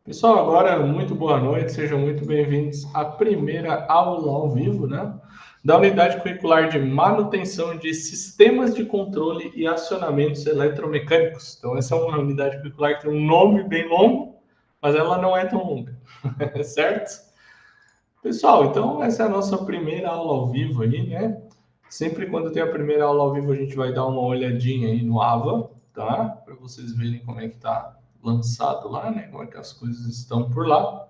Pessoal, agora muito boa noite, sejam muito bem-vindos à primeira aula ao vivo, né? Da unidade curricular de manutenção de sistemas de controle e acionamentos eletromecânicos. Então, essa é uma unidade curricular que tem um nome bem longo, mas ela não é tão longa, certo? Pessoal, então essa é a nossa primeira aula ao vivo aí, né? Sempre quando tem a primeira aula ao vivo, a gente vai dar uma olhadinha aí no AVA, tá? Para vocês verem como é que tá lançado lá, né? Como é que as coisas estão por lá,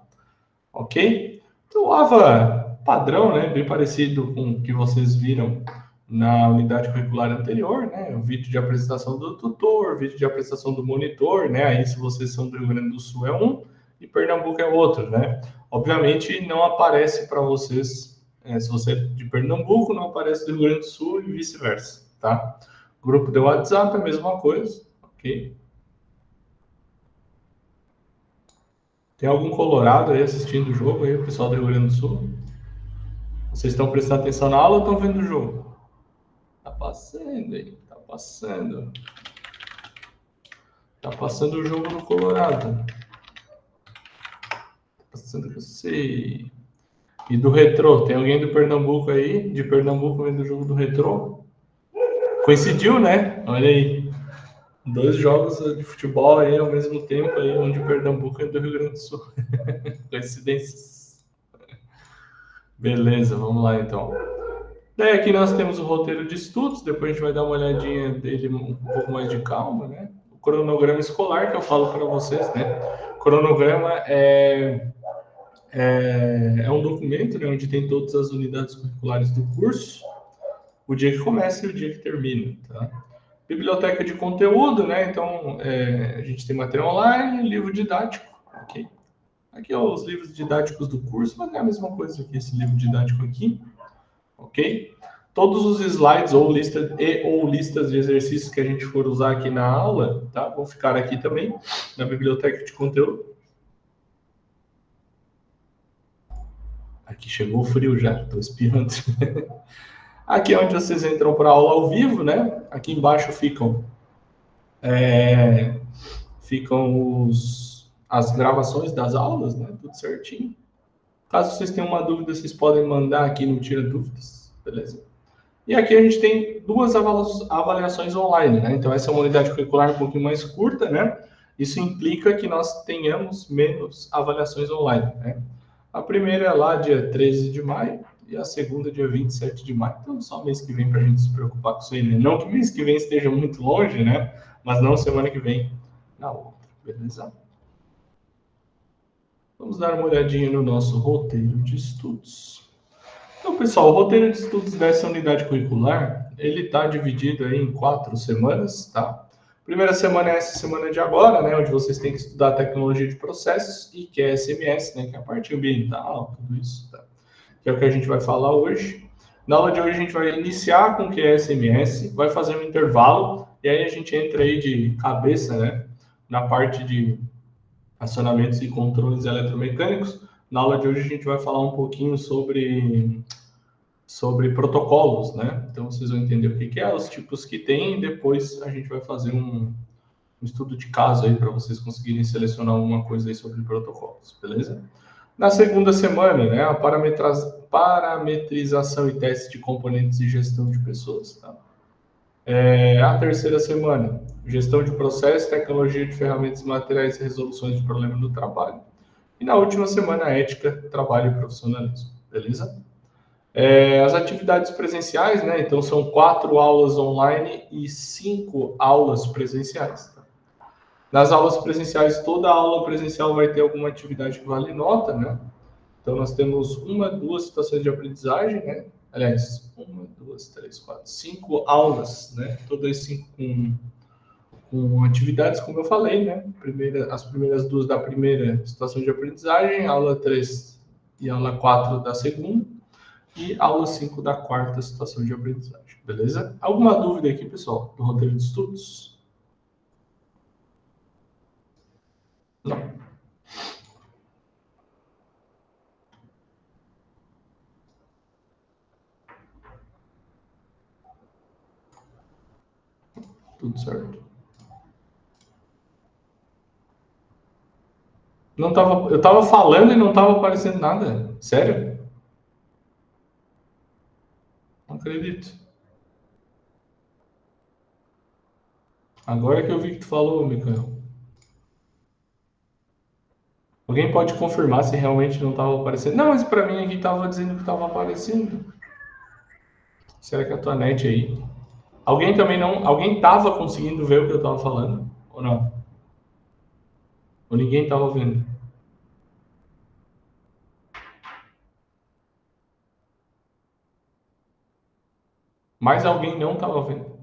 ok? Então, o AVA padrão, né? Bem parecido com o que vocês viram na unidade curricular anterior, né? O vídeo de apresentação do tutor, vídeo de apresentação do monitor, né? Aí, se vocês são do Rio Grande do Sul, é um, e Pernambuco é outro, né? Obviamente, não aparece para vocês, se você é de Pernambuco, não aparece do Rio Grande do Sul e vice-versa, tá? Grupo de WhatsApp é a mesma coisa, ok? Tem algum colorado aí assistindo o jogo aí, o pessoal do Rio Grande do Sul? Vocês estão prestando atenção na aula ou estão vendo o jogo? Tá passando aí, tá passando. Tá passando o jogo no Colorado. Tá passando que eu sei. E do Retrô, tem alguém do Pernambuco aí? De Pernambuco vendo o jogo do Retrô? Coincidiu, né? Olha aí. Dois jogos de futebol aí ao mesmo tempo aí, um de Pernambuco e um do Rio Grande do Sul. Coincidências. Beleza, vamos lá então. Daí aqui nós temos o roteiro de estudos, depois a gente vai dar uma olhadinha dele um pouco mais de calma, né? O cronograma escolar que eu falo para vocês, né? O cronograma é um documento, né, onde tem todas as unidades curriculares do curso, o dia que começa e o dia que termina, tá? Biblioteca de conteúdo, né? Então, a gente tem material online, livro didático, ok? Aqui é os livros didáticos do curso, mas é a mesma coisa que esse livro didático aqui, ok? Todos os slides ou listas de exercícios que a gente for usar aqui na aula, tá? Vão ficar aqui também na biblioteca de conteúdo. Aqui chegou o frio já, estou espirrando. Aqui é onde vocês entram para a aula ao vivo, né? Aqui embaixo ficam as gravações das aulas, né? Tudo certinho. Caso vocês tenham uma dúvida, vocês podem mandar aqui no Tira Dúvidas, beleza? E aqui a gente tem duas avaliações online, né? Então, essa é uma unidade curricular um pouquinho mais curta, né? Isso implica que nós tenhamos menos avaliações online, né? A primeira é lá dia 13 de maio e a segunda dia 27 de maio. Então, só mês que vem para a gente se preocupar com isso aí, né? Não que mês que vem esteja muito longe, né? Mas não semana que vem na outra, beleza? Vamos dar uma olhadinha no nosso roteiro de estudos. Então, pessoal, o roteiro de estudos dessa unidade curricular, ele está dividido aí em 4 semanas, tá? Primeira semana é essa semana de agora, né, onde vocês têm que estudar tecnologia de processos e que é SMS, né, que é a parte ambiental, tudo isso, tá? Que é o que a gente vai falar hoje. Na aula de hoje a gente vai iniciar com o que é SMS, vai fazer um intervalo e aí a gente entra aí de cabeça, né, na parte de acionamentos e controles eletromecânicos. Na aula de hoje a gente vai falar um pouquinho sobre protocolos, né? Então vocês vão entender o que é, os tipos que tem, e depois a gente vai fazer um estudo de caso aí para vocês conseguirem selecionar alguma coisa aí sobre protocolos, beleza? Na segunda semana, né, a parametrização e teste de componentes e gestão de pessoas, tá? A terceira semana, gestão de processos, tecnologia de ferramentas materiais e resoluções de problemas no trabalho. E na última semana, ética, trabalho e profissionalismo, beleza? As atividades presenciais, né? Então são 4 aulas online e 5 aulas presenciais. Tá? Nas aulas presenciais, toda aula presencial vai ter alguma atividade que vale nota, né? Então nós temos uma, duas situações de aprendizagem, né? Aliás, uma, duas, três, quatro, 5 aulas, né? Todas 5 com atividades, como eu falei, né? As primeiras duas da primeira situação de aprendizagem, aula 3 e aula 4 da segunda e aula 5 da quarta situação de aprendizagem, beleza? Alguma dúvida aqui, pessoal, do roteiro de estudos? Não, tudo certo. Não tava, eu tava falando e não tava aparecendo nada. Sério? Não acredito. Agora que eu vi que tu falou, Micael. Alguém pode confirmar se realmente não tava aparecendo? Não, mas pra mim aqui tava dizendo que tava aparecendo. Será que é a tua net aí? Alguém também não. Alguém tava conseguindo ver o que eu tava falando? Ou não? Ou ninguém tava vendo? Mais alguém não tava vendo?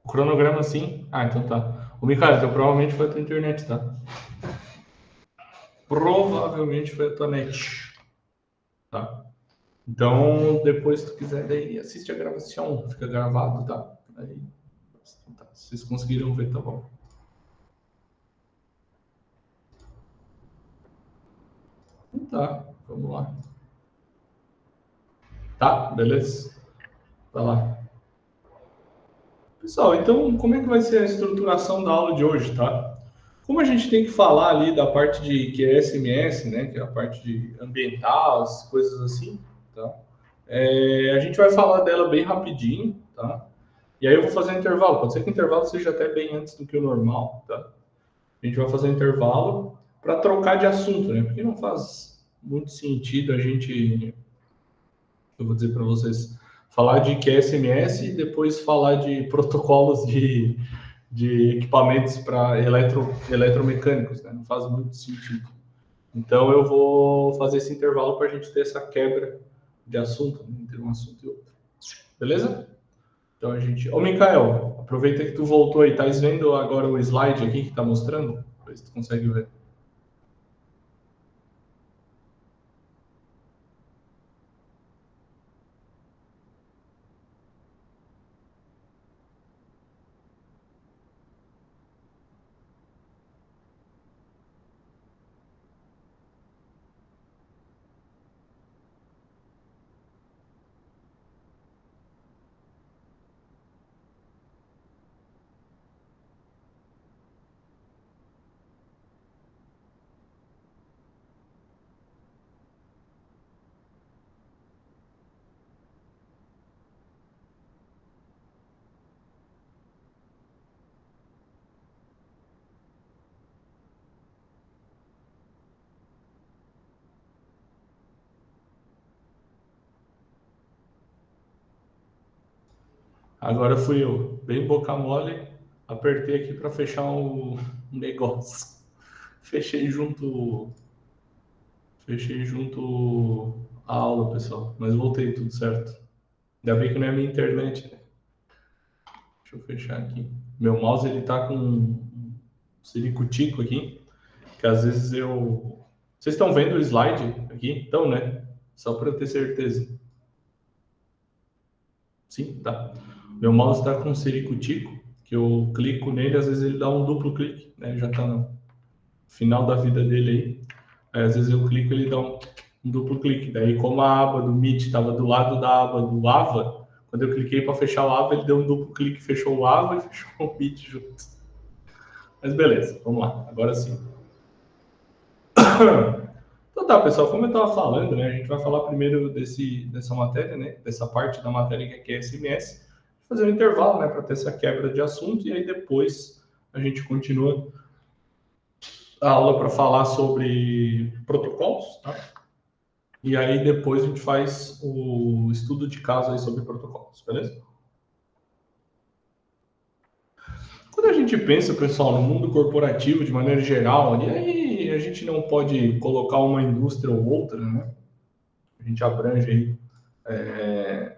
O cronograma sim? Ah, então tá. O Micael, então provavelmente foi a tua internet, tá? Provavelmente foi a tua net, tá? Então, depois, se tu quiser, daí assiste a gravação, fica gravado, tá? Aí, tá. Vocês conseguiram ver, tá bom? Então tá, vamos lá. Tá, beleza? Tá lá. Pessoal, então, como é que vai ser a estruturação da aula de hoje, tá? Como a gente tem que falar ali da parte de que é SMS, né, que é a parte de ambiental, as coisas assim, tá? A gente vai falar dela bem rapidinho, tá? E aí eu vou fazer um intervalo. Pode ser que o intervalo seja até bem antes do que o normal, tá? A gente vai fazer um intervalo para trocar de assunto, né? Porque não faz muito sentido a gente, eu vou dizer para vocês, falar de QSMS e depois falar de protocolos de equipamentos para eletromecânicos, né? Não faz muito sentido. Então eu vou fazer esse intervalo para a gente ter essa quebra de assunto, né? Entre um assunto e outro. Beleza? Então a gente. Ô, Mikael, aproveita que tu voltou aí. Tá vendo agora o slide aqui que tá mostrando? Ver se tu consegue ver. Agora fui eu, bem boca mole, apertei aqui para fechar o negócio. Fechei junto a aula, pessoal. Mas voltei tudo certo. Ainda bem que não é a minha internet, né? Deixa eu fechar aqui. Meu mouse ele tá com um ciricutico aqui, que às vezes eu. Vocês estão vendo o slide aqui? Então, né? Só para eu ter certeza. Sim, tá. Meu mouse está com um ciricutico, que eu clico nele, às vezes ele dá um duplo clique, né? Já está no final da vida dele aí. Aí às vezes eu clico e ele dá um duplo clique. Daí, como a aba do Meet estava do lado da aba do AVA, quando eu cliquei para fechar o AVA, ele deu um duplo clique, fechou o AVA e fechou o Meet junto. Mas beleza, vamos lá, agora sim. Então tá, pessoal, como eu estava falando, né, a gente vai falar primeiro dessa matéria, né, dessa parte da matéria que é SMS, fazer um intervalo, né, para ter essa quebra de assunto e aí depois a gente continua a aula para falar sobre protocolos, tá? E aí depois a gente faz o estudo de caso aí sobre protocolos, beleza? Quando a gente pensa, pessoal, no mundo corporativo de maneira geral, e aí a gente não pode colocar uma indústria ou outra, né? A gente abrange aí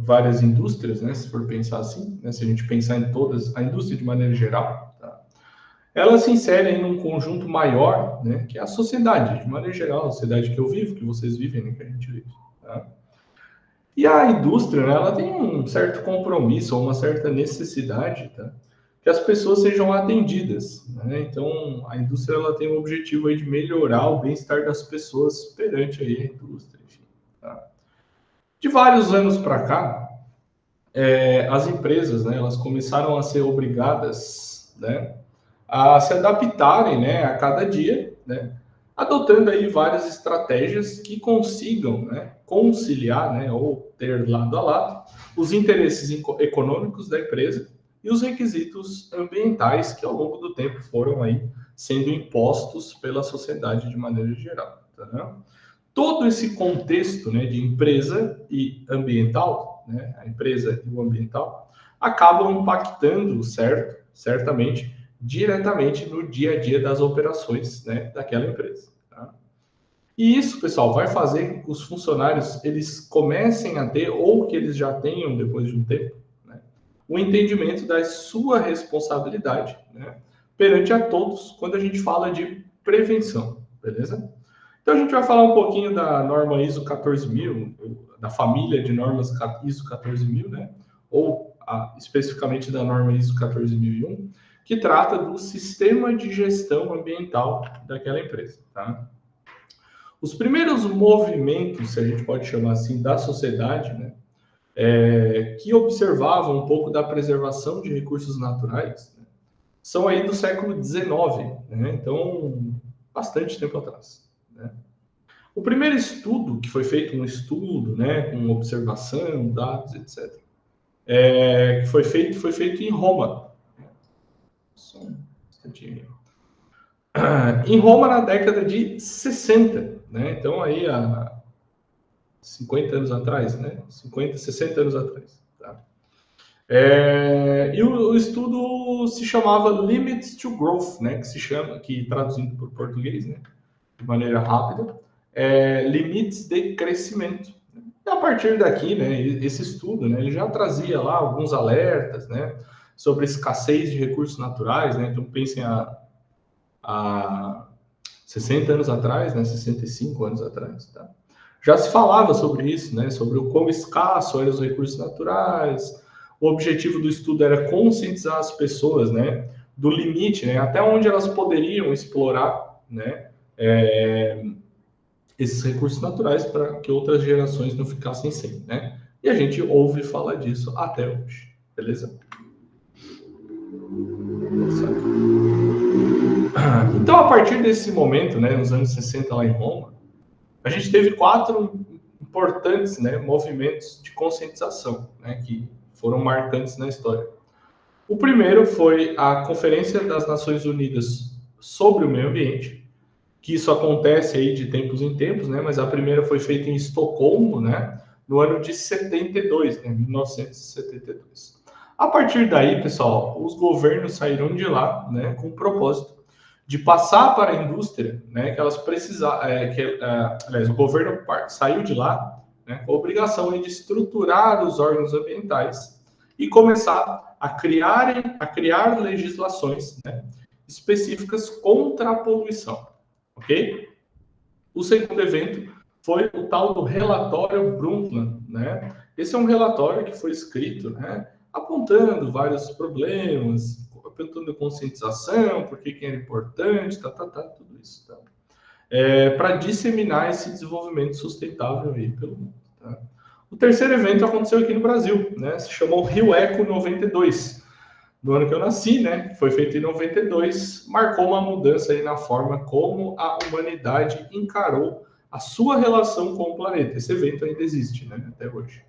várias indústrias, né? Se for pensar assim, né? Se a gente pensar em todas, a indústria de maneira geral, tá? Ela se insere em um conjunto maior, né? Que é a sociedade, de maneira geral, a sociedade que eu vivo, que vocês vivem, né? Que a gente vive, tá? E a indústria, né, ela tem um certo compromisso, ou uma certa necessidade, tá? Que as pessoas sejam atendidas, né? Então, a indústria ela tem o objetivo aí de melhorar o bem-estar das pessoas perante aí a indústria, enfim, tá? De vários anos para cá, as empresas, né, elas começaram a ser obrigadas, né, a se adaptarem, né, a cada dia, né, adotando aí várias estratégias que consigam, né, conciliar, né, ou ter lado a lado os interesses econômicos da empresa e os requisitos ambientais que ao longo do tempo foram aí sendo impostos pela sociedade de maneira geral. Tá? Todo esse contexto, né, de empresa e ambiental, né, a empresa e o ambiental, acabam impactando, certamente, diretamente no dia a dia das operações, né, daquela empresa. Tá? E isso, pessoal, vai fazer com que os funcionários eles comecem a ter, ou que eles já tenham depois de um tempo, né, o entendimento da sua responsabilidade, né, perante a todos quando a gente fala de prevenção, beleza? Então a gente vai falar um pouquinho da norma ISO 14000, da família de normas ISO 14000, né? Ou especificamente da norma ISO 14001, que trata do sistema de gestão ambiental daquela empresa. Tá? Os primeiros movimentos, se a gente pode chamar assim, da sociedade, né? Que observavam um pouco da preservação de recursos naturais, né? São aí do século XIX, né? Então, bastante tempo atrás. Né? O primeiro estudo, que foi feito um estudo, né, com observação, dados, etc., que foi feito em Roma. Só um instantinho. Em Roma, na década de 60, né? Então, aí, há 50 anos atrás, né? 50, 60 anos atrás. Tá? E o estudo se chamava Limits to Growth, né? Que traduzindo para o português, né? De maneira rápida, limites de crescimento. E a partir daqui, né, esse estudo, né, ele já trazia lá alguns alertas, né, sobre escassez de recursos naturais, né, então pensem há 60 anos atrás, né, 65 anos atrás, tá? Já se falava sobre isso, né, sobre o quão escasso eram os recursos naturais. O objetivo do estudo era conscientizar as pessoas, né, do limite, né, até onde elas poderiam explorar, né, esses recursos naturais para que outras gerações não ficassem sem, né? E a gente ouve falar disso até hoje, beleza? Então, a partir desse momento, né, nos anos 60 lá em Roma, a gente teve 4 importantes, né, movimentos de conscientização, né, que foram marcantes na história. O primeiro foi a Conferência das Nações Unidas sobre o Meio Ambiente, que isso acontece aí de tempos em tempos, né? Mas a primeira foi feita em Estocolmo, né? No ano de 72, né? 1972. A partir daí, pessoal, os governos saíram de lá, né? Com o propósito de passar para a indústria, né? Que elas precisavam, aliás, o governo saiu de lá, né? Com a obrigação de estruturar os órgãos ambientais e começar a criar legislações, né? Específicas contra a poluição. Ok? O segundo evento foi o tal do relatório Brundtland, né? Esse é um relatório que foi escrito, né, apontando vários problemas, apontando conscientização, por que era importante, tudo isso. Tá? Para disseminar esse desenvolvimento sustentável aí pelo mundo. Tá? O terceiro evento aconteceu aqui no Brasil, né? Se chamou Rio Eco 92. No ano que eu nasci, né, foi feito em 92, marcou uma mudança aí na forma como a humanidade encarou a sua relação com o planeta. Esse evento ainda existe, né, até hoje.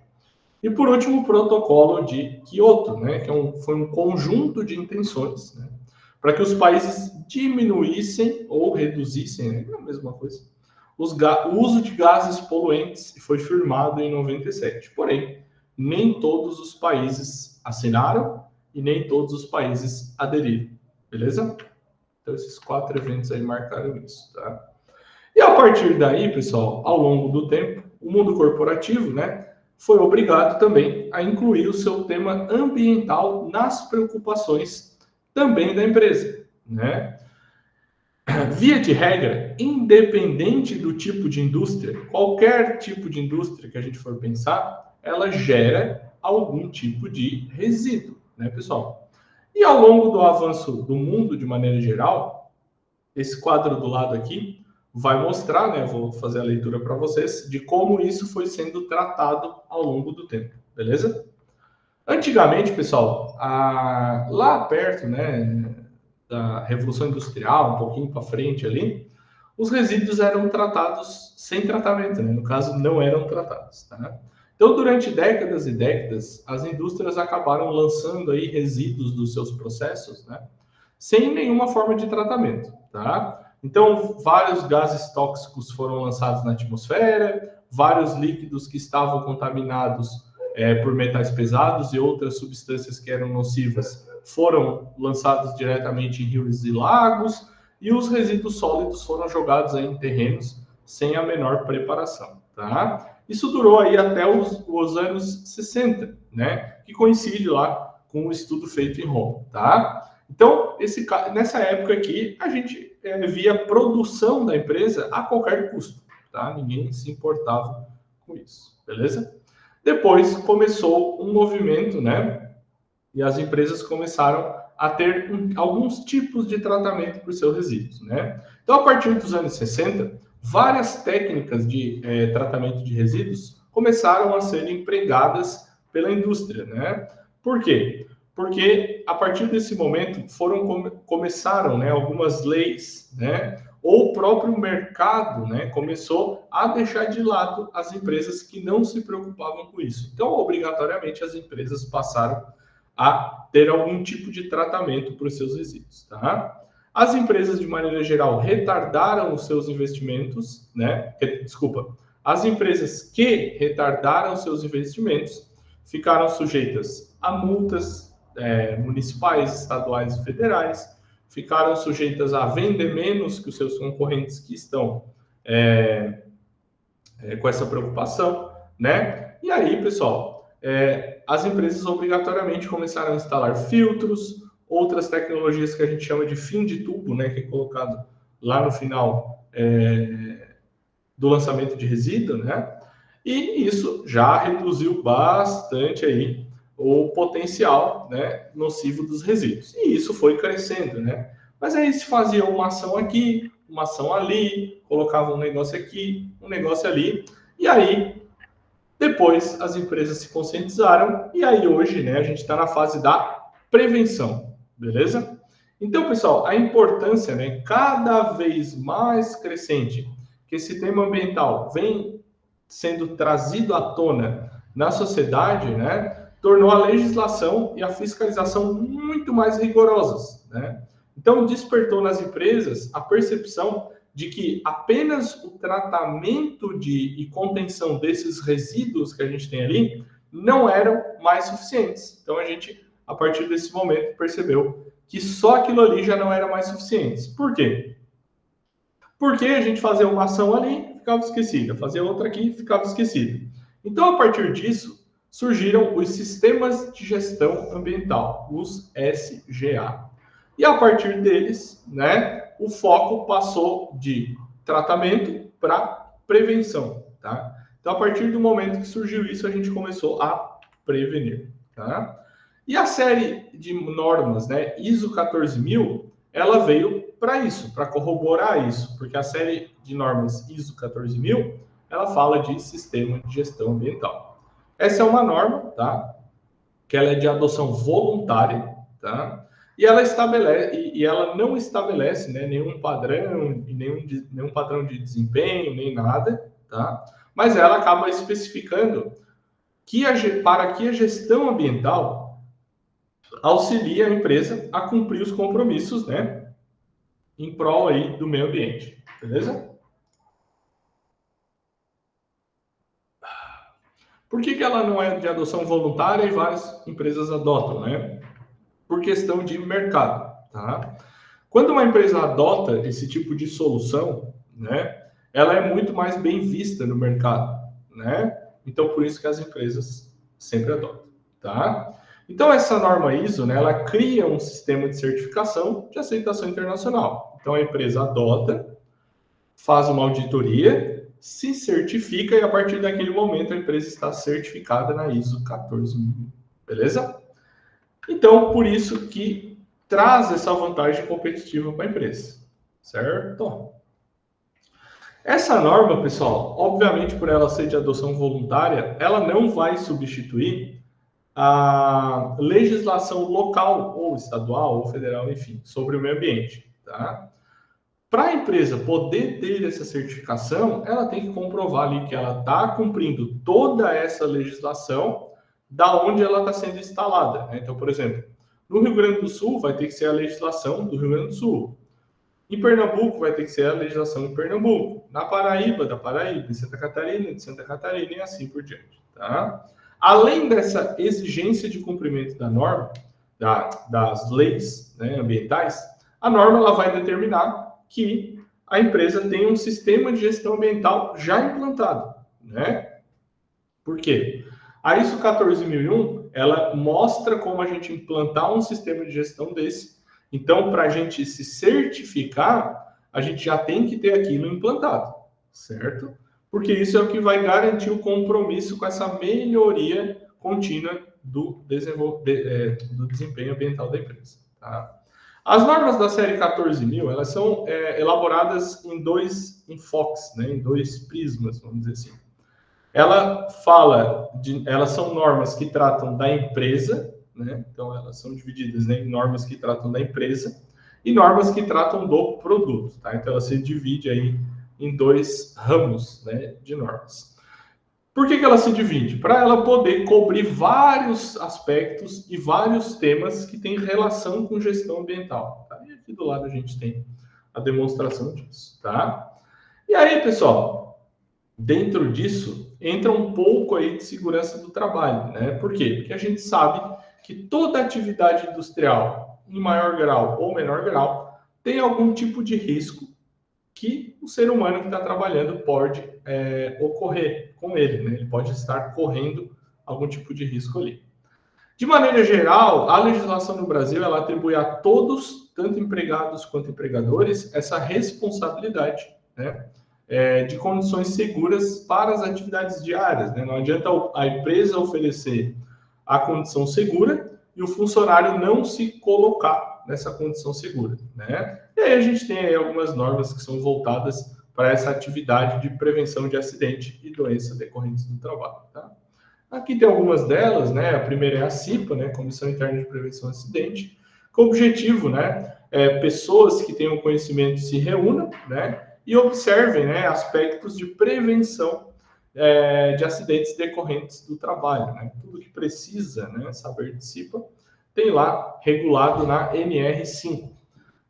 E por último, o protocolo de Kyoto, né, que foi um conjunto de intenções, né, para que os países diminuíssem ou reduzissem, né, é a mesma coisa, o uso de gases poluentes, e foi firmado em 97. Porém, nem todos os países assinaram e nem todos os países aderiram, beleza? Então, esses 4 eventos aí marcaram isso, tá? E a partir daí, pessoal, ao longo do tempo, o mundo corporativo, né, foi obrigado também a incluir o seu tema ambiental nas preocupações também da empresa, né? Via de regra, independente do tipo de indústria, qualquer tipo de indústria que a gente for pensar, ela gera algum tipo de resíduo, né, pessoal? E ao longo do avanço do mundo de maneira geral, esse quadro do lado aqui vai mostrar, né, vou fazer a leitura para vocês, de como isso foi sendo tratado ao longo do tempo, beleza? Antigamente, pessoal, lá perto, né, da Revolução Industrial, um pouquinho para frente ali, os resíduos eram tratados sem tratamento, né? No caso, não eram tratados, tá? Então, durante décadas e décadas, as indústrias acabaram lançando aí resíduos dos seus processos, né? Sem nenhuma forma de tratamento, tá? Então, vários gases tóxicos foram lançados na atmosfera, vários líquidos que estavam contaminados por metais pesados e outras substâncias que eram nocivas foram lançados diretamente em rios e lagos, e os resíduos sólidos foram jogados aí em terrenos sem a menor preparação, tá? Isso durou aí até os anos 60, né? Que coincide lá com o estudo feito em Roma, tá? Então, nessa época aqui, a gente via produção da empresa a qualquer custo, tá? Ninguém se importava com isso, beleza? Depois começou um movimento, né? E as empresas começaram a ter alguns tipos de tratamento para os seus resíduos, né? Então, a partir dos anos 60, várias técnicas de tratamento de resíduos começaram a ser empregadas pela indústria, né? Por quê? Porque a partir desse momento começaram, né, algumas leis, né, ou o próprio mercado, né, começou a deixar de lado as empresas que não se preocupavam com isso. Então, obrigatoriamente, as empresas passaram a ter algum tipo de tratamento para os seus resíduos, tá? As empresas, de maneira geral, retardaram os seus investimentos, né? Desculpa. As empresas que retardaram seus investimentos ficaram sujeitas a multas municipais, estaduais e federais, ficaram sujeitas a vender menos que os seus concorrentes que estão com essa preocupação, né? E aí, pessoal, as empresas obrigatoriamente começaram a instalar filtros, outras tecnologias que a gente chama de fim de tubo, né? Que é colocado lá no final do lançamento de resíduo, né? E isso já reduziu bastante aí o potencial, né, nocivo dos resíduos. E isso foi crescendo, né? Mas aí se fazia uma ação aqui, uma ação ali, colocava um negócio aqui, um negócio ali, e aí depois as empresas se conscientizaram, e aí hoje, né, a gente está na fase da prevenção, beleza? Então, pessoal, a importância, né, cada vez mais crescente que esse tema ambiental vem sendo trazido à tona na sociedade, né, tornou a legislação e a fiscalização muito mais rigorosas, né? Então, despertou nas empresas a percepção de que apenas o tratamento e contenção desses resíduos que a gente tem ali não eram mais suficientes. Então, a gente, a partir desse momento, percebeu que só aquilo ali já não era mais suficiente. Por quê? Porque a gente fazia uma ação ali, ficava esquecida, fazia outra aqui, ficava esquecida. Então, a partir disso, surgiram os sistemas de gestão ambiental, os SGA. E a partir deles, né, o foco passou de tratamento para prevenção, tá? Então, a partir do momento que surgiu isso, a gente começou a prevenir, tá? E a série de normas, né, ISO 14000, ela veio para isso, para corroborar isso, porque a série de normas ISO 14000, ela fala de sistema de gestão ambiental. Essa é uma norma, tá? Que ela é de adoção voluntária, tá? E ela estabelece, e ela não estabelece, né, nenhum padrão, nenhum padrão de desempenho, nem nada, tá? Mas ela acaba especificando que para que a gestão ambiental auxilie a empresa a cumprir os compromissos, né, em prol aí do meio ambiente, beleza? Por que ela não é de adoção voluntária e várias empresas adotam, né? Por questão de mercado, tá? Quando uma empresa adota esse tipo de solução, né, ela é muito mais bem vista no mercado, né? Então, por isso que as empresas sempre adotam, tá? Então, essa norma ISO, né, ela cria um sistema de certificação de aceitação internacional. Então, a empresa adota, faz uma auditoria, se certifica e, a partir daquele momento, a empresa está certificada na ISO 14000, beleza? Então, por isso que traz essa vantagem competitiva para a empresa, certo? Essa norma, pessoal, obviamente por ela ser de adoção voluntária, ela não vai substituir a legislação local, ou estadual, ou federal, enfim, sobre o meio ambiente. Tá? Para a empresa poder ter essa certificação, ela tem que comprovar ali que ela está cumprindo toda essa legislação da onde ela está sendo instalada. Né? Então, por exemplo, no Rio Grande do Sul vai ter que ser a legislação do Rio Grande do Sul. Em Pernambuco vai ter que ser a legislação em Pernambuco. Na Paraíba, da Paraíba. Em Santa Catarina, de Santa Catarina e assim por diante. Tá? Além dessa exigência de cumprimento da norma, das leis, né, ambientais, a norma ela vai determinar que a empresa tem um sistema de gestão ambiental já implantado. Né? Por quê? A ISO 14001 ela mostra como a gente implantar um sistema de gestão desse. Então, para a gente se certificar, a gente já tem que ter aquilo implantado, certo? Porque isso é o que vai garantir o compromisso com essa melhoria contínua do desempenho ambiental da empresa. Tá? As normas da série 14.000, elas são elaboradas em dois enfoques, né, em dois prismas, vamos dizer assim. Elas são normas que tratam da empresa, né? Então elas são divididas, né, em normas que tratam da empresa e normas que tratam do produto, tá? Então ela se divide aí em dois ramos, né, de normas. Por que ela se divide? Para ela poder cobrir vários aspectos e vários temas que têm relação com gestão ambiental. Tá? E aqui do lado a gente tem a demonstração disso, tá? E aí, pessoal, dentro disso, entra um pouco aí de segurança do trabalho, né? Por quê? Porque a gente sabe que toda atividade industrial, em maior grau ou menor grau, tem algum tipo de risco que o ser humano que está trabalhando pode ocorrer com ele, né? Ele pode estar correndo algum tipo de risco ali. De maneira geral, a legislação no Brasil ela atribui a todos, tanto empregados quanto empregadores, essa responsabilidade, né? De condições seguras para as atividades diárias. Né? Não adianta a empresa oferecer a condição segura e o funcionário não se colocar nessa condição segura. Né? E aí a gente tem aí algumas normas que são voltadas para essa atividade de prevenção de acidente e doença decorrentes do trabalho. Tá? Aqui tem algumas delas, né? A primeira é a CIPA, né? Comissão Interna de Prevenção de Acidente, com o objetivo, né? Pessoas que tenham conhecimento se reúnam, né? E observem, né? Aspectos de prevenção de acidentes decorrentes do trabalho, né? Tudo que precisa, né? Saber de CIPA tem lá regulado na NR5.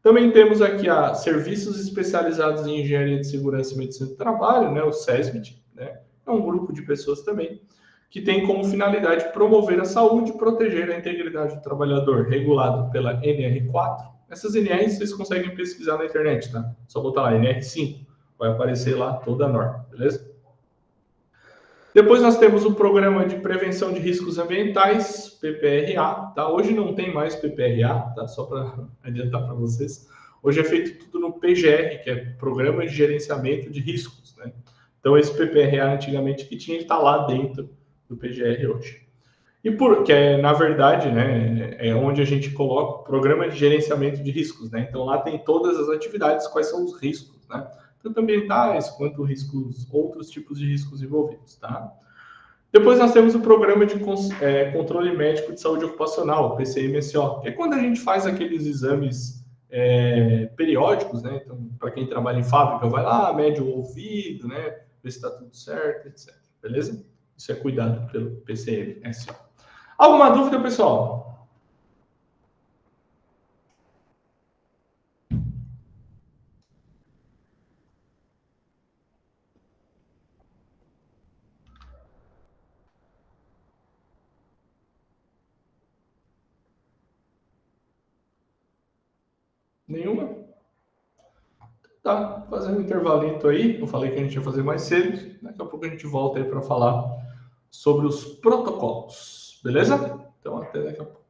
Também temos aqui a Serviços Especializados em Engenharia de Segurança e Medicina do Trabalho, né? O SESMIT, né? É um grupo de pessoas também que tem como finalidade promover a saúde e proteger a integridade do trabalhador, regulado pela NR4. Essas NRs vocês conseguem pesquisar na internet, tá? Só botar lá NR5, vai aparecer lá toda a norma, beleza? Depois nós temos o Programa de Prevenção de Riscos Ambientais, PPRA, tá? Hoje não tem mais PPRA, tá? Só para adiantar para vocês. Hoje é feito tudo no PGR, que é Programa de Gerenciamento de Riscos, né? Então esse PPRA antigamente que tinha, ele está lá dentro do PGR hoje. Que é, na verdade, né, é onde a gente coloca o Programa de Gerenciamento de Riscos, né? Então lá tem todas as atividades, quais são os riscos, né? Tanto ambientais quanto riscos, outros tipos de riscos envolvidos, tá? Depois nós temos o Programa de Controle Médico de Saúde Ocupacional, o PCMSO, que é quando a gente faz aqueles exames periódicos, né? Então, para quem trabalha em fábrica, vai lá, mede o ouvido, né? Ver se está tudo certo, etc. Beleza? Isso é cuidado pelo PCMSO. Alguma dúvida, pessoal? Nenhuma? Tá, fazendo um intervalinho aí. Eu falei que a gente ia fazer mais cedo. Daqui a pouco a gente volta aí para falar sobre os protocolos. Beleza? Então, até daqui a pouco.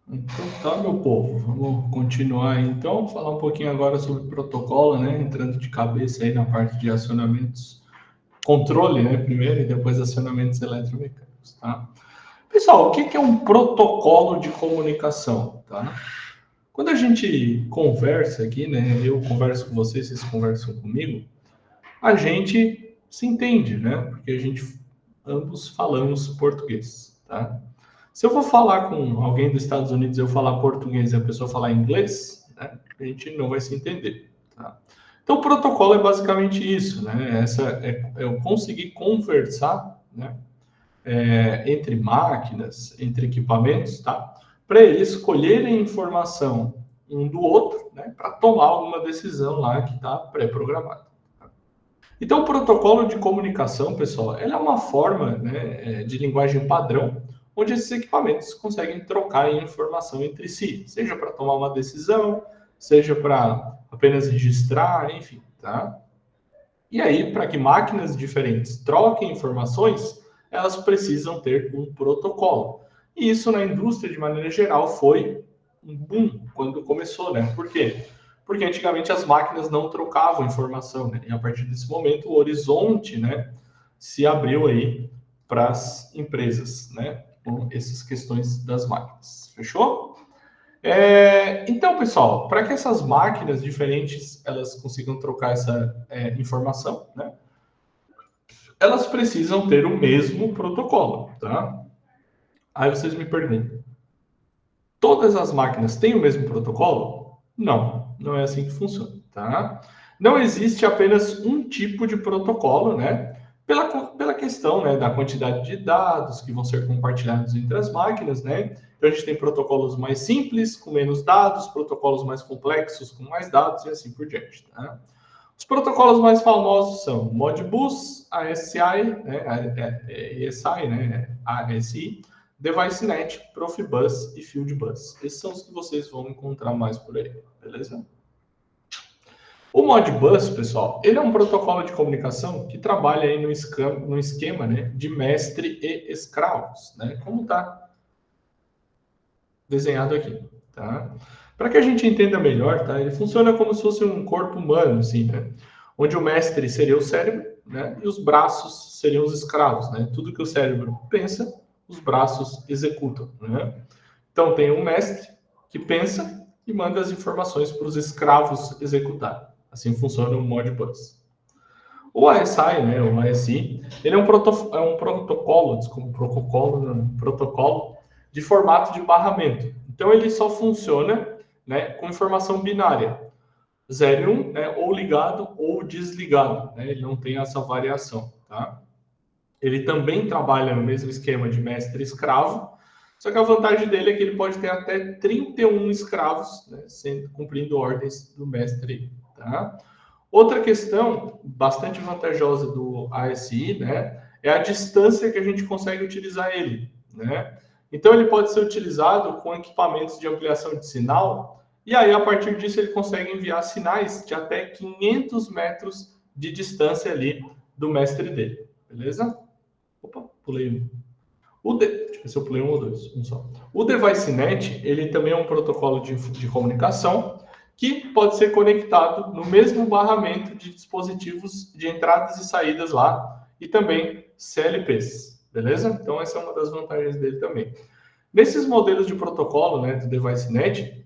Então tá, meu povo, vamos continuar aí, então, falar um pouquinho agora sobre protocolo, né, entrando de cabeça aí na parte de acionamentos, controle, né, primeiro, e depois acionamentos eletromecânicos, tá? Pessoal, o que é um protocolo de comunicação, tá? Quando a gente conversa aqui, né, eu converso com vocês, vocês conversam comigo, a gente se entende, né, porque a gente ambos falamos português, tá? Se eu vou falar com alguém dos Estados Unidos e eu falar português e a pessoa falar inglês, né, a gente não vai se entender. Tá? Então, o protocolo é basicamente isso, né? Eu conseguir conversar, né, entre máquinas, entre equipamentos, tá? Para eles colherem informação um do outro, né, para tomar alguma decisão lá que está pré-programada. Então, o protocolo de comunicação, pessoal, ela é uma forma, né, de linguagem padrão, onde esses equipamentos conseguem trocar informação entre si, seja para tomar uma decisão, seja para apenas registrar, enfim, tá? E aí, para que máquinas diferentes troquem informações, elas precisam ter um protocolo. E isso na indústria, de maneira geral, foi um boom quando começou, né? Por quê? Porque antigamente as máquinas não trocavam informação, né? E a partir desse momento o horizonte, né, se abriu aí para as empresas, né, com essas questões das máquinas. Fechou? Então, pessoal, para que essas máquinas diferentes elas consigam trocar essa informação, né, elas precisam ter o mesmo protocolo, tá? Aí vocês me perguntam, todas as máquinas têm o mesmo protocolo? Não, não é assim que funciona, tá? Não existe apenas um tipo de protocolo, né? Pela questão, né, da quantidade de dados que vão ser compartilhados entre as máquinas, né? Então a gente tem protocolos mais simples, com menos dados, protocolos mais complexos, com mais dados e assim por diante, tá? Os protocolos mais famosos são Modbus, ASI, né, ESI, né, ASI, DeviceNet, Profibus e Fieldbus. Esses são os que vocês vão encontrar mais por aí, beleza? O Modbus, pessoal, ele é um protocolo de comunicação que trabalha aí no esquema, né, de mestre e escravos, né, como está desenhado aqui, tá? Para que a gente entenda melhor, tá? Ele funciona como se fosse um corpo humano, assim, né? Onde o mestre seria o cérebro, né? E os braços seriam os escravos, né? Tudo que o cérebro pensa, os braços executam, né? Então tem um mestre que pensa e manda as informações para os escravos executar. Assim funciona o Modbus. O ASI, né, o ASI, ele é um protocolo, desculpa, protocolo de formato de barramento. Então ele só funciona, né, com informação binária, 0 e 1, né, ou ligado ou desligado, né, ele não tem essa variação, tá? Ele também trabalha no mesmo esquema de mestre e escravo, só que a vantagem dele é que ele pode ter até 31 escravos, né, cumprindo ordens do mestre, tá? Outra questão bastante vantajosa do ASI, né, é a distância que a gente consegue utilizar ele, né? Então ele pode ser utilizado com equipamentos de ampliação de sinal e aí a partir disso ele consegue enviar sinais de até 500 metros de distância ali do mestre dele, beleza? Opa, pulei um. Deixa eu ver se eu pulei um ou dois, um só. O DeviceNet, ele também é um protocolo de comunicação que pode ser conectado no mesmo barramento de dispositivos de entradas e saídas lá e também CLPs, beleza? Então essa é uma das vantagens dele também. Nesses modelos de protocolo, né, do DeviceNet,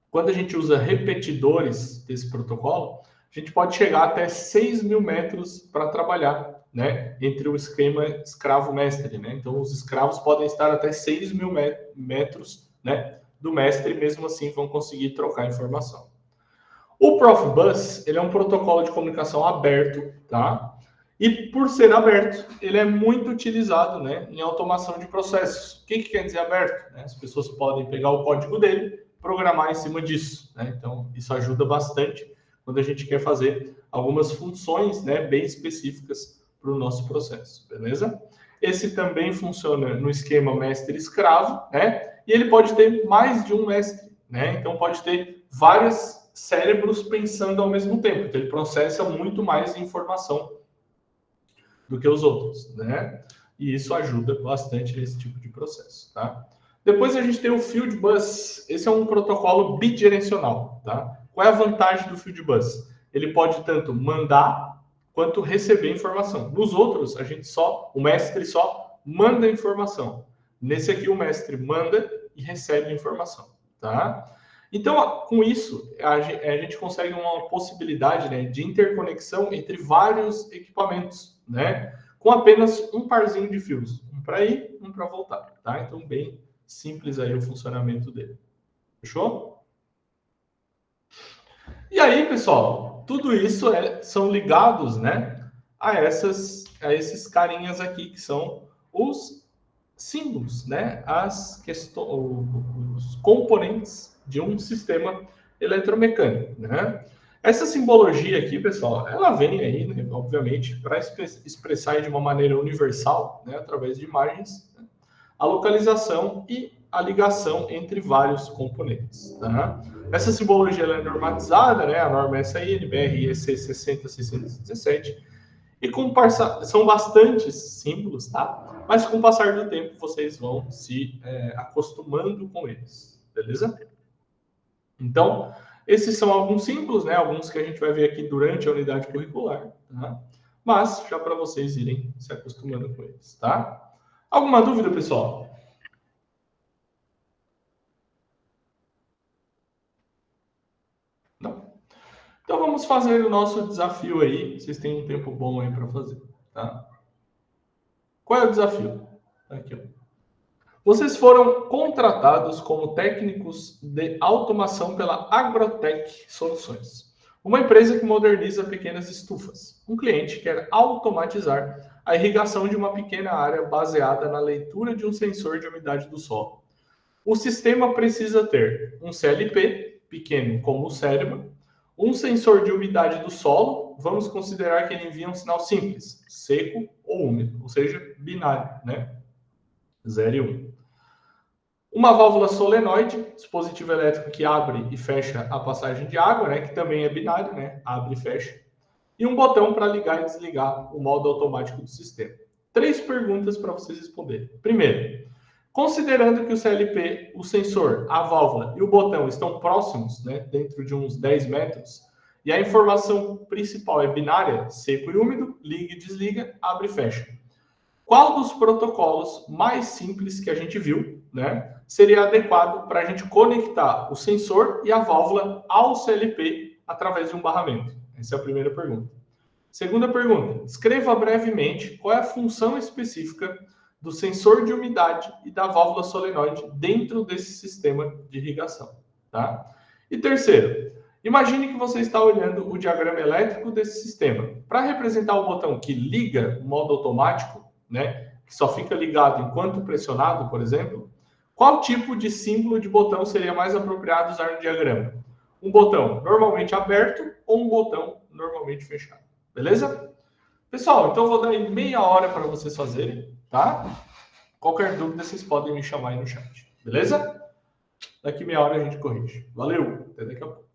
quando a gente usa repetidores desse protocolo, a gente pode chegar até 6.000 metros para trabalhar, né? Entre o esquema escravo-mestre, né? Então, os escravos podem estar até 6.000 metros, né, do mestre, e mesmo assim vão conseguir trocar informação. O Profibus, ele é um protocolo de comunicação aberto, tá? E por ser aberto, ele é muito utilizado, né, em automação de processos. O que quer dizer aberto? As pessoas podem pegar o código dele, programar em cima disso, né? Então, isso ajuda bastante quando a gente quer fazer algumas funções, né, bem específicas para o nosso processo, beleza? Esse também funciona no esquema mestre-escravo, né? E ele pode ter mais de um mestre, né? Então, pode ter vários cérebros pensando ao mesmo tempo. Então, ele processa muito mais informação do que os outros, né? E isso ajuda bastante nesse tipo de processo, tá? Depois a gente tem o Field Bus. Esse é um protocolo bidirecional, tá? Qual é a vantagem do Field Bus? Ele pode tanto mandar quanto receber informação. Nos outros, o mestre só manda informação. Nesse aqui, o mestre manda e recebe informação, tá? Então, com isso, a gente consegue uma possibilidade, né, de interconexão entre vários equipamentos, né? Com apenas um parzinho de fios, um para ir, um para voltar, tá? Então, bem simples aí o funcionamento dele. Fechou? E aí, pessoal, tudo isso são ligados, né, a esses carinhas aqui que são os símbolos, né, os componentes de um sistema eletromecânico, né? Essa simbologia aqui, pessoal, ela vem aí, né, obviamente, para expressar de uma maneira universal, né, através de imagens, né, a localização e a ligação entre vários componentes. Tá? Essa simbologia é normatizada, né? A norma é essa aí, NBR EC 60617, e são bastantes símbolos, tá? Mas com o passar do tempo vocês vão se acostumando com eles, beleza? Então, esses são alguns símbolos, né? Alguns que a gente vai ver aqui durante a unidade curricular, tá? Mas já para vocês irem se acostumando com eles, tá? Alguma dúvida, pessoal? Não? Então vamos fazer o nosso desafio aí. Vocês têm um tempo bom aí para fazer, tá? Qual é o desafio? Aqui, ó. Vocês foram contratados como técnicos de automação pela Agrotech Soluções, uma empresa que moderniza pequenas estufas. Um cliente quer automatizar a irrigação de uma pequena área baseada na leitura de um sensor de umidade do solo. O sistema precisa ter um CLP, pequeno como o cérebro, um sensor de umidade do solo, vamos considerar que ele envia um sinal simples, seco ou úmido, ou seja, binário, né? 0 e 1. Uma válvula solenoide, dispositivo elétrico que abre e fecha a passagem de água, né? Que também é binário, né? Abre e fecha. E um botão para ligar e desligar o modo automático do sistema. 3 perguntas para vocês responderem. Primeiro, considerando que o CLP, o sensor, a válvula e o botão estão próximos, né, dentro de uns 10 metros, e a informação principal é binária, seco e úmido, liga e desliga, abre e fecha. Qual dos protocolos mais simples que a gente viu, né, seria adequado para a gente conectar o sensor e a válvula ao CLP através de um barramento? Essa é a primeira pergunta. Segunda pergunta, escreva brevemente qual é a função específica do sensor de umidade e da válvula solenoide dentro desse sistema de irrigação, tá? E terceiro, imagine que você está olhando o diagrama elétrico desse sistema. Para representar o botão que liga o modo automático, né, que só fica ligado enquanto pressionado, por exemplo, qual tipo de símbolo de botão seria mais apropriado usar no diagrama? Um botão normalmente aberto ou um botão normalmente fechado? Beleza? Pessoal, então eu vou dar aí meia hora para vocês fazerem, tá? Qualquer dúvida, vocês podem me chamar aí no chat. Beleza? Daqui meia hora a gente corrige. Valeu, até daqui a pouco.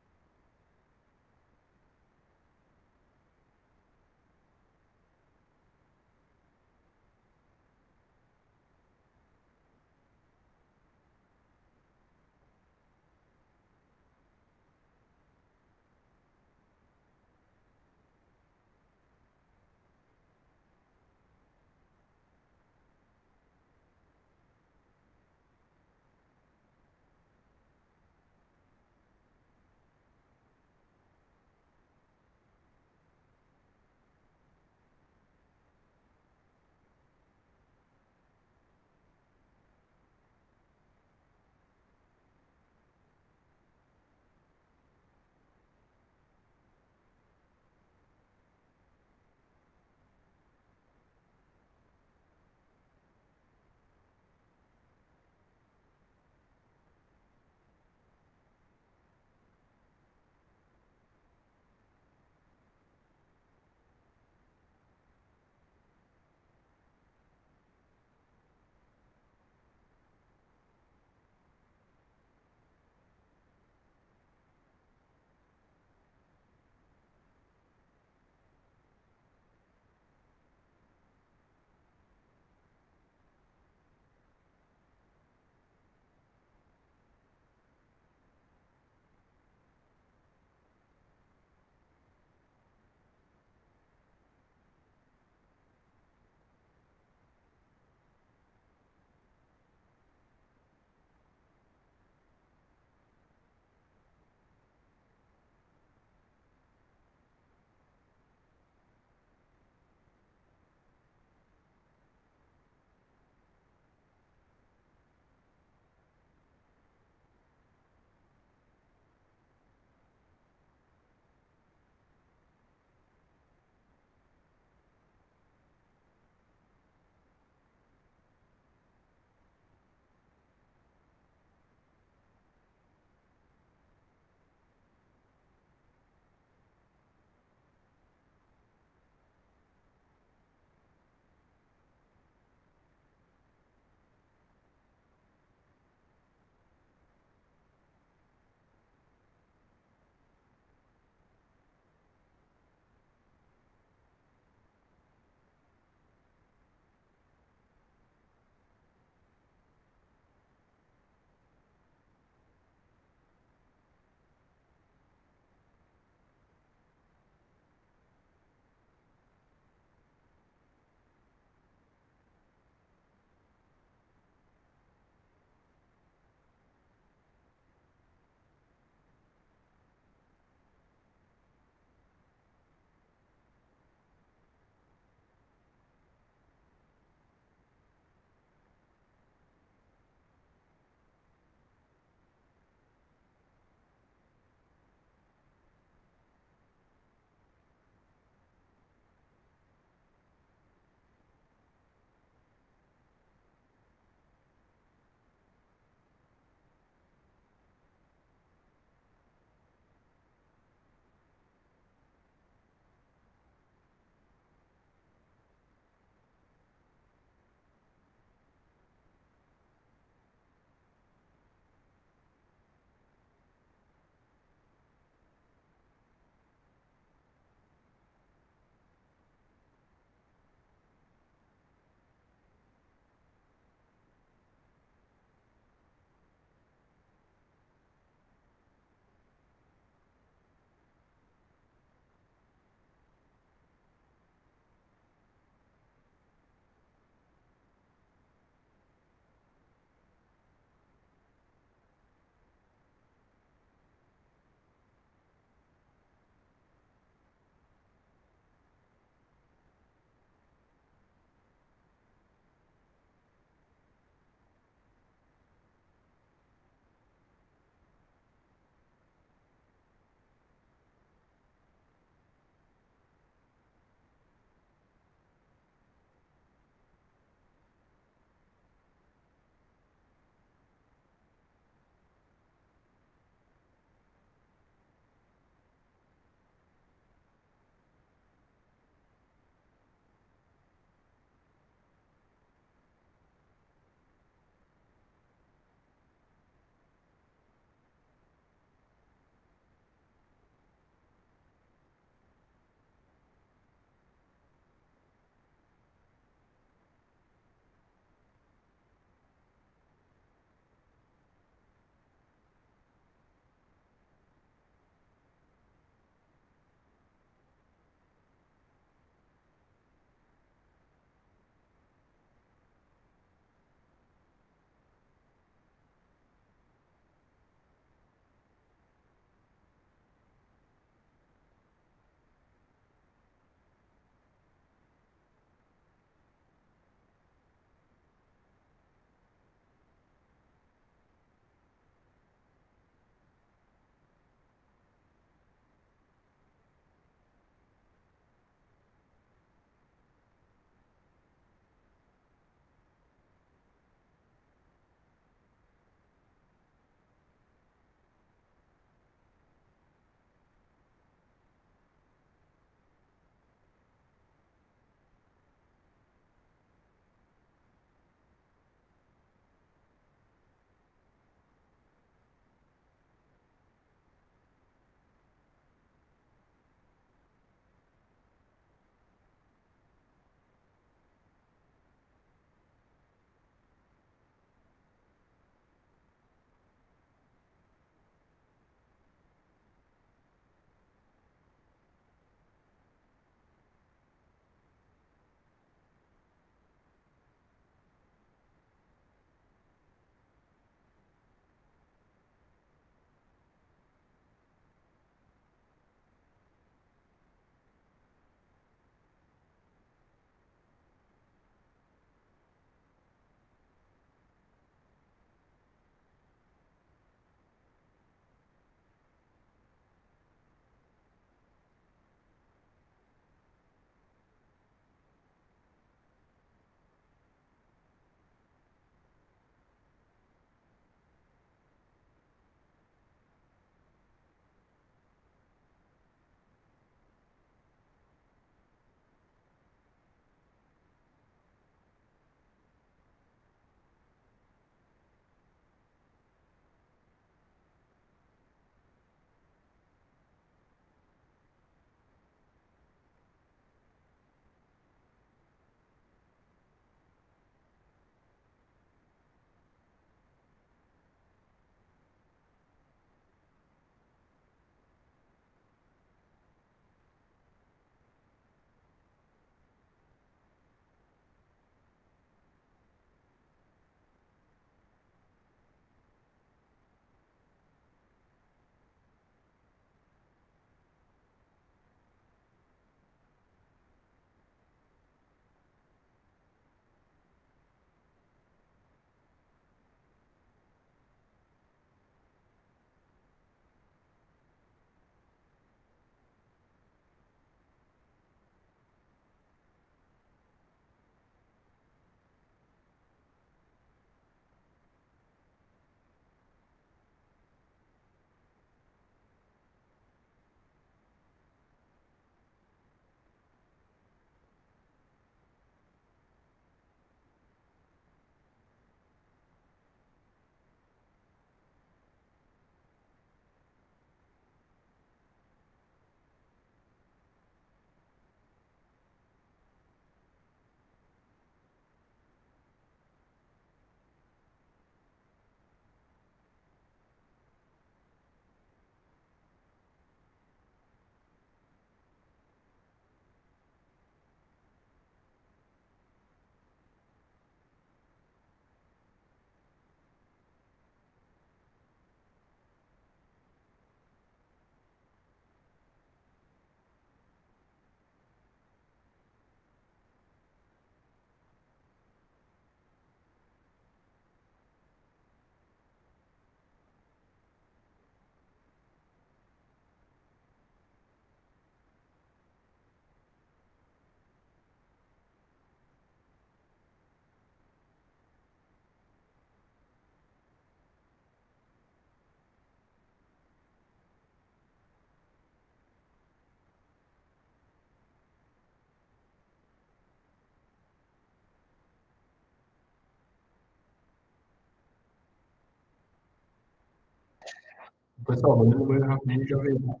Pessoal, vou ali no banheiro rapidinho e já venho.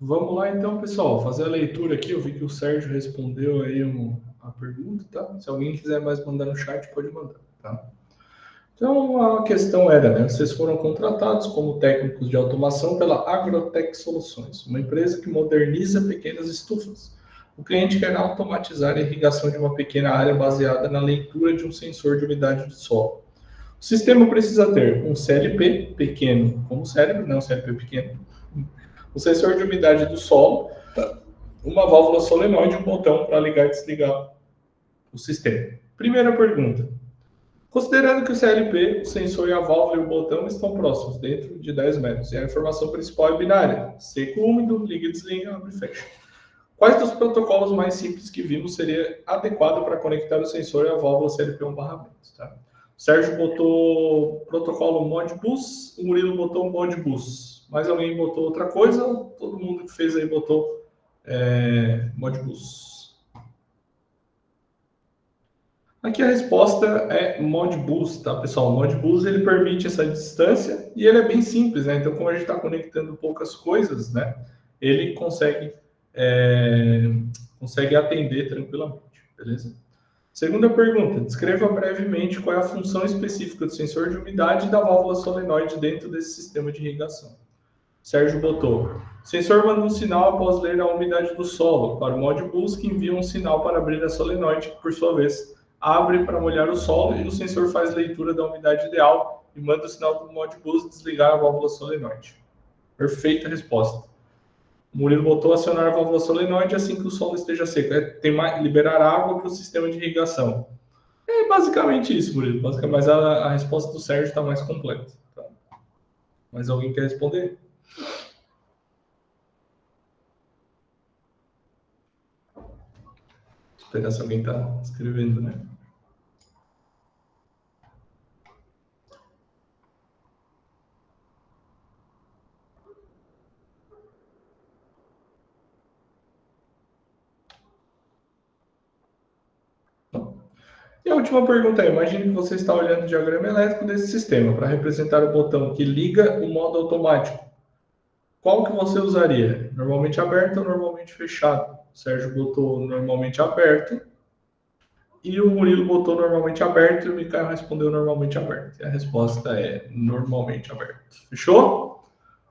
Vamos lá então, pessoal, fazer a leitura aqui. Eu vi que o Sérgio respondeu aí a pergunta, tá? Se alguém quiser mais mandar no chat, pode mandar, tá? Então, a questão era, né? Vocês foram contratados como técnicos de automação pela Agrotech Soluções, uma empresa que moderniza pequenas estufas. O cliente quer automatizar a irrigação de uma pequena área baseada na leitura de um sensor de umidade do solo. O sistema precisa ter um CLP pequeno, como o cérebro, não um CLP pequeno, um sensor de umidade do solo, uma válvula solenoide e um botão para ligar e desligar o sistema. Primeira pergunta. Considerando que o CLP, o sensor e a válvula e o botão estão próximos, dentro de 10 metros, e a informação principal é binária, seco, úmido, liga e desliga, abre e fecha. Quais dos protocolos mais simples que vimos seria adequado para conectar o sensor e a válvula CLP 1/menos? Tá? O Sérgio botou protocolo Modbus, o Murilo botou Modbus. Mais alguém botou outra coisa? Todo mundo que fez aí botou Modbus. Aqui a resposta é Modbus, tá, pessoal? O Modbus ele permite essa distância e ele é bem simples, né? Então, como a gente está conectando poucas coisas, né? Ele consegue atender tranquilamente, beleza? Segunda pergunta: descreva brevemente qual é a função específica do sensor de umidade e da válvula solenoide dentro desse sistema de irrigação. Sérgio botou: o sensor manda um sinal após ler a umidade do solo para o Modbus, que envia um sinal para abrir a solenoide, que por sua vez abre para molhar o solo, e o sensor faz leitura da umidade ideal e manda o sinal do Modbus desligar a válvula solenoide. Perfeita resposta. O Murilo botou: acionar a válvula solenoide assim que o solo esteja seco. Liberar água para o sistema de irrigação. É basicamente isso, Murilo. Mas a resposta do Sérgio está mais completa. Tá? Mais alguém quer responder? Esperar se alguém está escrevendo, né? E a última pergunta é: imagine que você está olhando o diagrama elétrico desse sistema para representar o botão que liga o modo automático. Qual que você usaria? Normalmente aberto ou normalmente fechado? O Sérgio botou normalmente aberto e o Murilo botou normalmente aberto e o Mikael respondeu normalmente aberto. E a resposta é normalmente aberto. Fechou?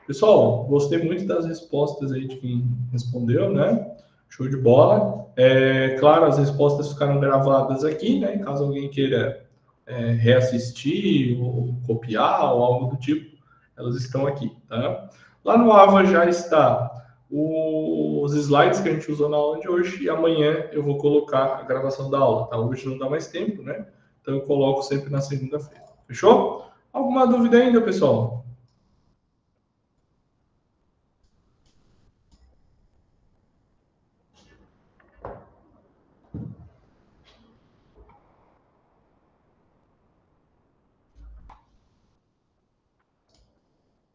Pessoal, gostei muito das respostas aí de quem respondeu, né? Show de bola. Claro, as respostas ficaram gravadas aqui, né? Caso alguém queira reassistir ou copiar ou algo do tipo, elas estão aqui, tá? Lá no Ava já está os slides que a gente usou na aula de hoje e amanhã eu vou colocar a gravação da aula, tá? Hoje não dá mais tempo, né? Então eu coloco sempre na segunda-feira. Fechou? Alguma dúvida ainda, pessoal?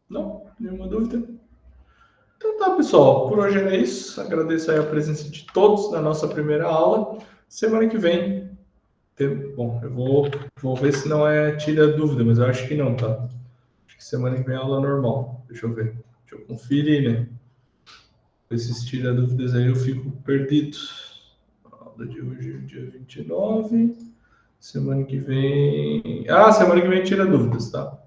Não? Nenhuma dúvida? Então tá, pessoal. Por hoje era isso. Agradeço aí a presença de todos na nossa primeira aula. Semana que vem, bom, eu vou ver se não tira dúvida, mas eu acho que não, tá? Acho que semana que vem é aula normal. Deixa eu ver. Deixa eu conferir, né? Esses tira dúvidas aí eu fico perdido. A aula de hoje é dia 29. Semana que vem. Ah, semana que vem tira dúvidas, tá?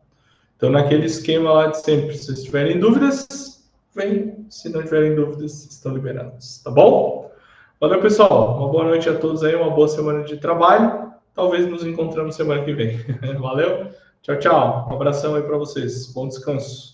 Então, naquele esquema lá de sempre, se vocês tiverem dúvidas, vem. Se não tiverem dúvidas, estão liberados. Tá bom? Valeu, pessoal. Uma boa noite a todos aí, uma boa semana de trabalho. Talvez nos encontramos semana que vem. Valeu? Tchau, tchau. Um abração aí para vocês. Bom descanso.